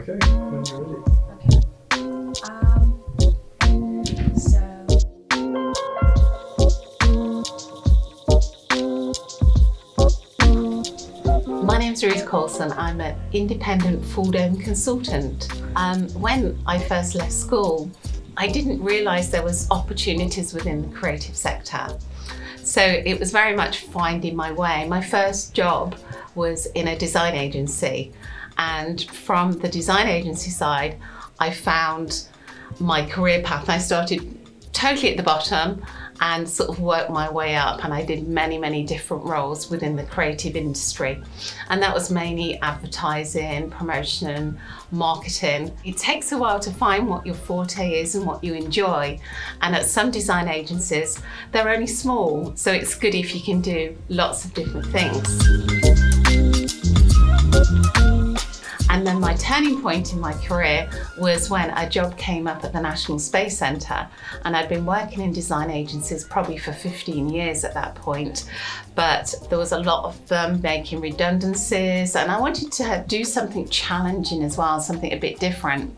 Okay, when you're ready. Okay. My name's Ruth Coalson. I'm an independent full-time consultant. When I first left school, I didn't realise there was opportunities within the creative sector. So it was very much finding my way. My first job was in a design agency, and from the design agency side, I found my career path. I started totally at the bottom and sort of worked my way up, and I did many different roles within the creative industry, and that was mainly advertising, promotion, marketing. It takes a while to find what your forte is and what you enjoy, and at some design agencies they're only small, so it's good if you can do lots of different things. And then my turning point in my career was when a job came up at the National Space Centre, and I'd been working in design agencies probably for 15 years at that point, but there was a lot of them making redundancies, and I wanted to do something challenging as well, something a bit different.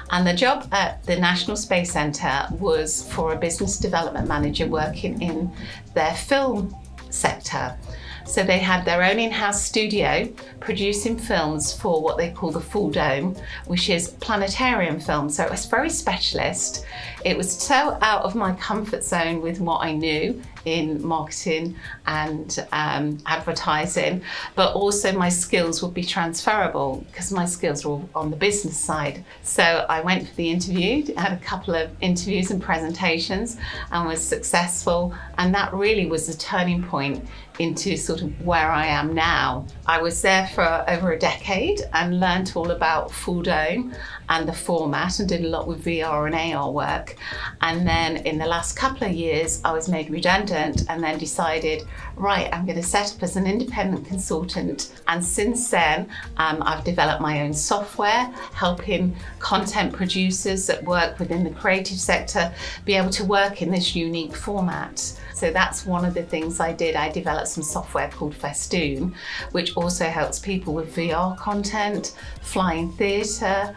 And the job at the National Space Centre was for a business development manager working in their film sector. So they had their own in-house studio producing films for what they call the Full Dome, which is planetarium films. So it was very specialist. It was so out of my comfort zone with what I knew in marketing and advertising, but also my skills would be transferable because my skills were on the business side. So I went for the interview, had a couple of interviews and presentations, and was successful. And that really was the turning point into sort of where I am now. I was there for over a decade and learnt all about Full Dome and the format, and did a lot with VR and AR work. And then in the last couple of years, I was made redundant and then decided, right, I'm going to set up as an independent consultant. And since then, I've developed my own software, helping content producers that work within the creative sector be able to work in this unique format. So that's one of the things I did. I developed some software called Festoon, which also helps people with VR content, flying theatre,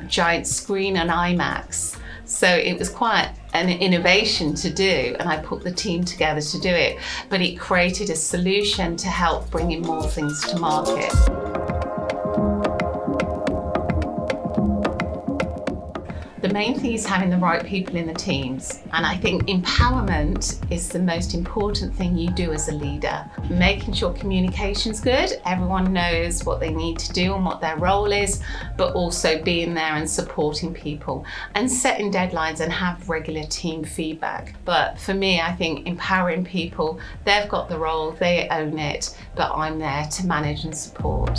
giant screen and IMAX. So it was quite an innovation to do, and I put the team together to do it, but it created a solution to help bring in more things to market. The main thing is having the right people in the teams, and I think empowerment is the most important thing you do as a leader. Making sure communication's good, everyone knows what they need to do and what their role is, but also being there and supporting people and setting deadlines and have regular team feedback. But for me, I think empowering people, they've got the role, they own it, but I'm there to manage and support.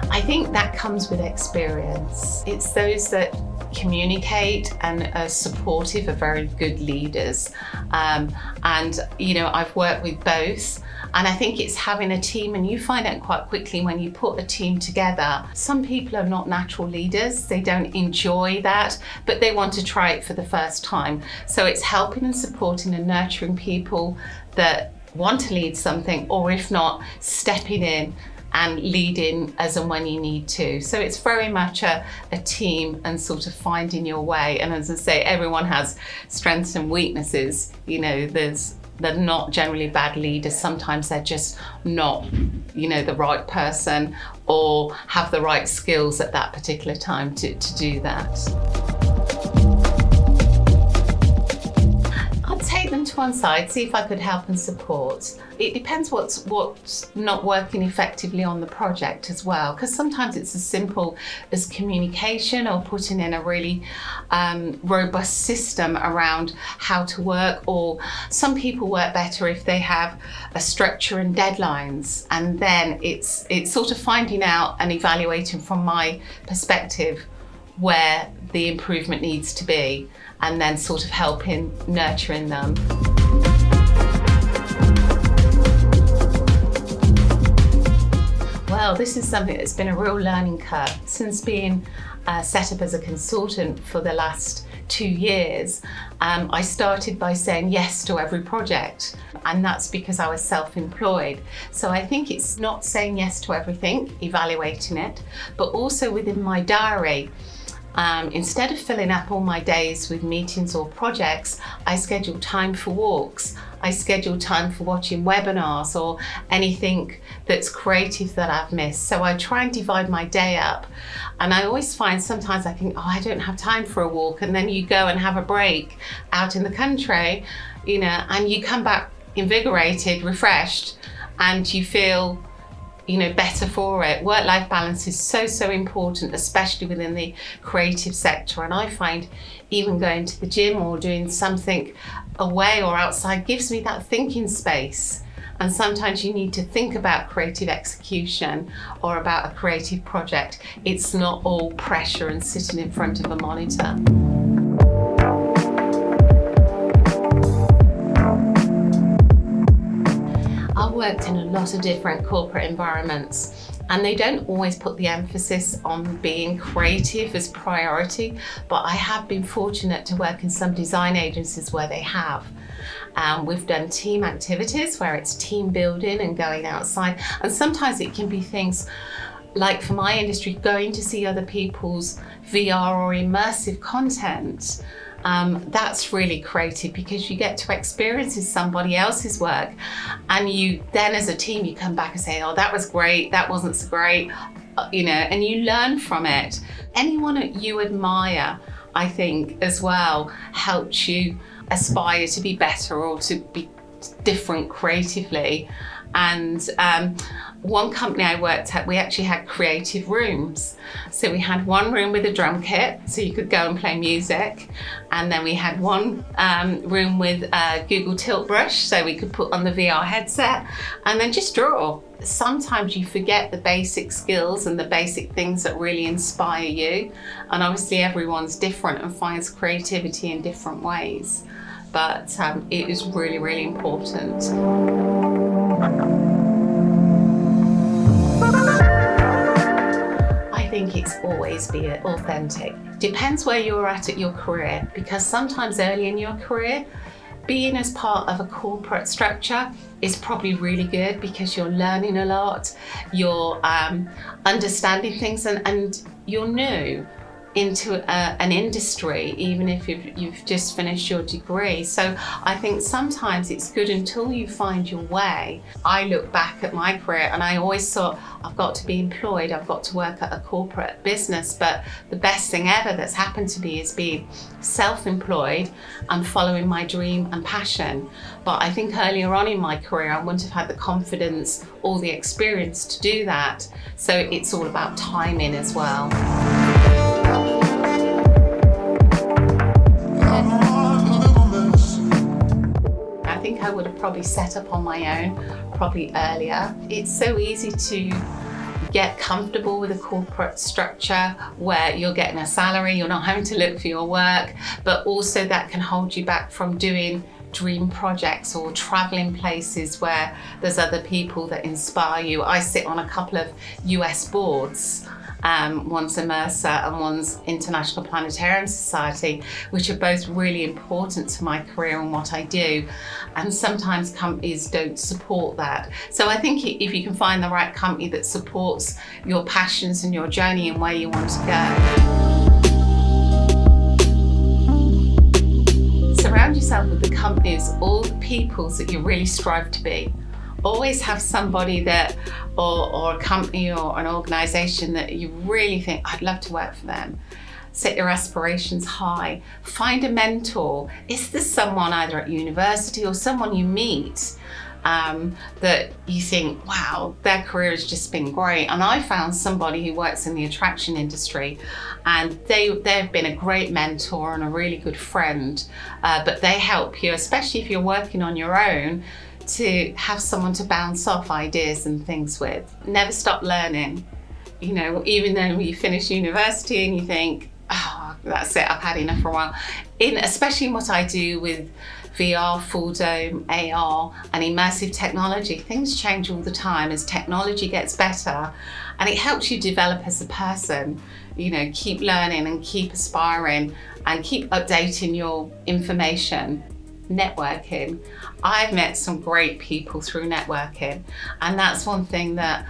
I think that comes with experience. It's those that communicate and are supportive are very good leaders. And you know, I've worked with both, and I think it's having a team, and you find out quite quickly when you put a team together, some people are not natural leaders, they don't enjoy that, but they want to try it for the first time. So it's helping and supporting and nurturing people that want to lead something, or if not, stepping in and leading as and when you need to. So it's very much a team and sort of finding your way. And as I say, everyone has strengths and weaknesses. You know, they're not generally bad leaders. Sometimes they're just not, you know, the right person or have the right skills at that particular time to do that. Take them to one side, see if I could help and support. It depends what's not working effectively on the project as well, because sometimes it's as simple as communication or putting in a really robust system around how to work, or some people work better if they have a structure and deadlines, and then it's sort of finding out and evaluating from my perspective where the improvement needs to be, and then sort of helping nurturing them. Well, this is something that's been a real learning curve since being set up as a consultant for the last 2 years, I started by saying yes to every project, and that's because I was self-employed. So I think it's not saying yes to everything, evaluating it, but also within my diary. Instead of filling up all my days with meetings or projects, I schedule time for walks. I schedule time for watching webinars or anything that's creative that I've missed. So I try and divide my day up. And I always find sometimes I think, I don't have time for a walk. And then you go and have a break out in the country, and you come back invigorated, refreshed, and you feel better for it. Work-life balance is so important, especially within the creative sector. And I find even going to the gym or doing something away or outside gives me that thinking space. And sometimes you need to think about creative execution or about a creative project. It's not all pressure and sitting in front of a monitor. I've worked in a lot of different corporate environments, and they don't always put the emphasis on being creative as priority, but I have been fortunate to work in some design agencies where they have. We've done team activities where it's team building and going outside, and sometimes it can be things like, for my industry, going to see other people's VR or immersive content. That's really creative because you get to experience somebody else's work, and you then as a team you come back and say, that was great, that wasn't so great, and you learn from it. Anyone that you admire, I think, as well, helps you aspire to be better or to be different creatively. And one company I worked at, we actually had creative rooms. So we had one room with a drum kit, so you could go and play music. And then we had one room with a Google Tilt Brush, so we could put on the VR headset and then just draw. Sometimes you forget the basic skills and the basic things that really inspire you. And obviously everyone's different and finds creativity in different ways. But it is really, really important. I think it's always be authentic. Depends where you're at your career, because sometimes early in your career, being as part of a corporate structure is probably really good because you're learning a lot, you're understanding things, and you're new into an industry, even if you've just finished your degree. So I think sometimes it's good until you find your way. I look back at my career and I always thought, I've got to be employed, I've got to work at a corporate business, but the best thing ever that's happened to me is being self-employed and following my dream and passion. But I think earlier on in my career, I wouldn't have had the confidence or the experience to do that. So it's all about timing as well. I think I would have probably set up on my own probably earlier. It's so easy to get comfortable with a corporate structure where you're getting a salary, you're not having to look for your work, but also that can hold you back from doing dream projects or traveling places where there's other people that inspire you. I sit on a couple of US boards. One's Immersa and one's International Planetarium Society, which are both really important to my career and what I do. And sometimes companies don't support that. So I think if you can find the right company that supports your passions and your journey and where you want to go. Surround yourself with the companies, all the peoples that you really strive to be. Always have somebody that, or a company or an organisation that you really think, I'd love to work for them. Set your aspirations high. Find a mentor. Is this someone either at university or someone you meet that you think, wow, their career has just been great? And I found somebody who works in the attraction industry, and they've been a great mentor and a really good friend, but they help you, especially if you're working on your own, to have someone to bounce off ideas and things with. Never stop learning. Even though you finish university and you think, that's it, I've had enough for a while. Especially in what I do with VR, full dome, AR, and immersive technology. Things change all the time as technology gets better, and it helps you develop as a person. You know, keep learning and keep aspiring and keep updating your information. Networking. I've met some great people through networking, and that's one thing that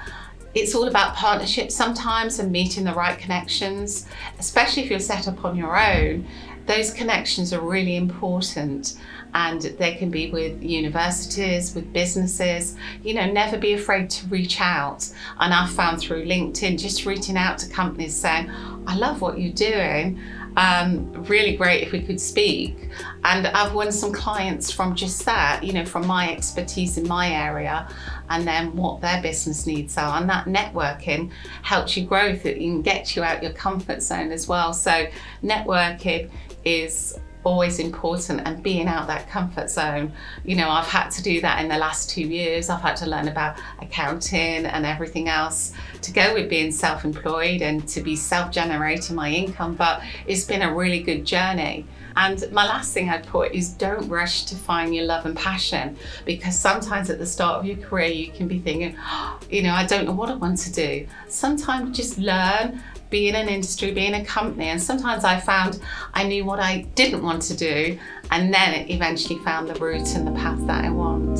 it's all about partnerships sometimes and meeting the right connections, especially if you're set up on your own. Those connections are really important, and they can be with universities, with businesses. You know, never be afraid to reach out. And I've found through LinkedIn, just reaching out to companies saying, I love what you're doing. Really great if we could speak. And I've won some clients from just that, you know, from my expertise in my area and then what their business needs are. And that networking helps you grow, that you can get you out your comfort zone as well. So networking is always important, and being out that comfort zone. You know, I've had to do that in the last 2 years. I've had to learn about accounting and everything else to go with being self-employed and to be self-generating my income, but it's been a really good journey. And my last thing I'd put is don't rush to find your love and passion, because sometimes at the start of your career you can be thinking, you know, I don't know what I want to do. Sometimes just learn, be in an industry, be in a company, and sometimes I found I knew what I didn't want to do, and then it eventually found the route and the path that I want.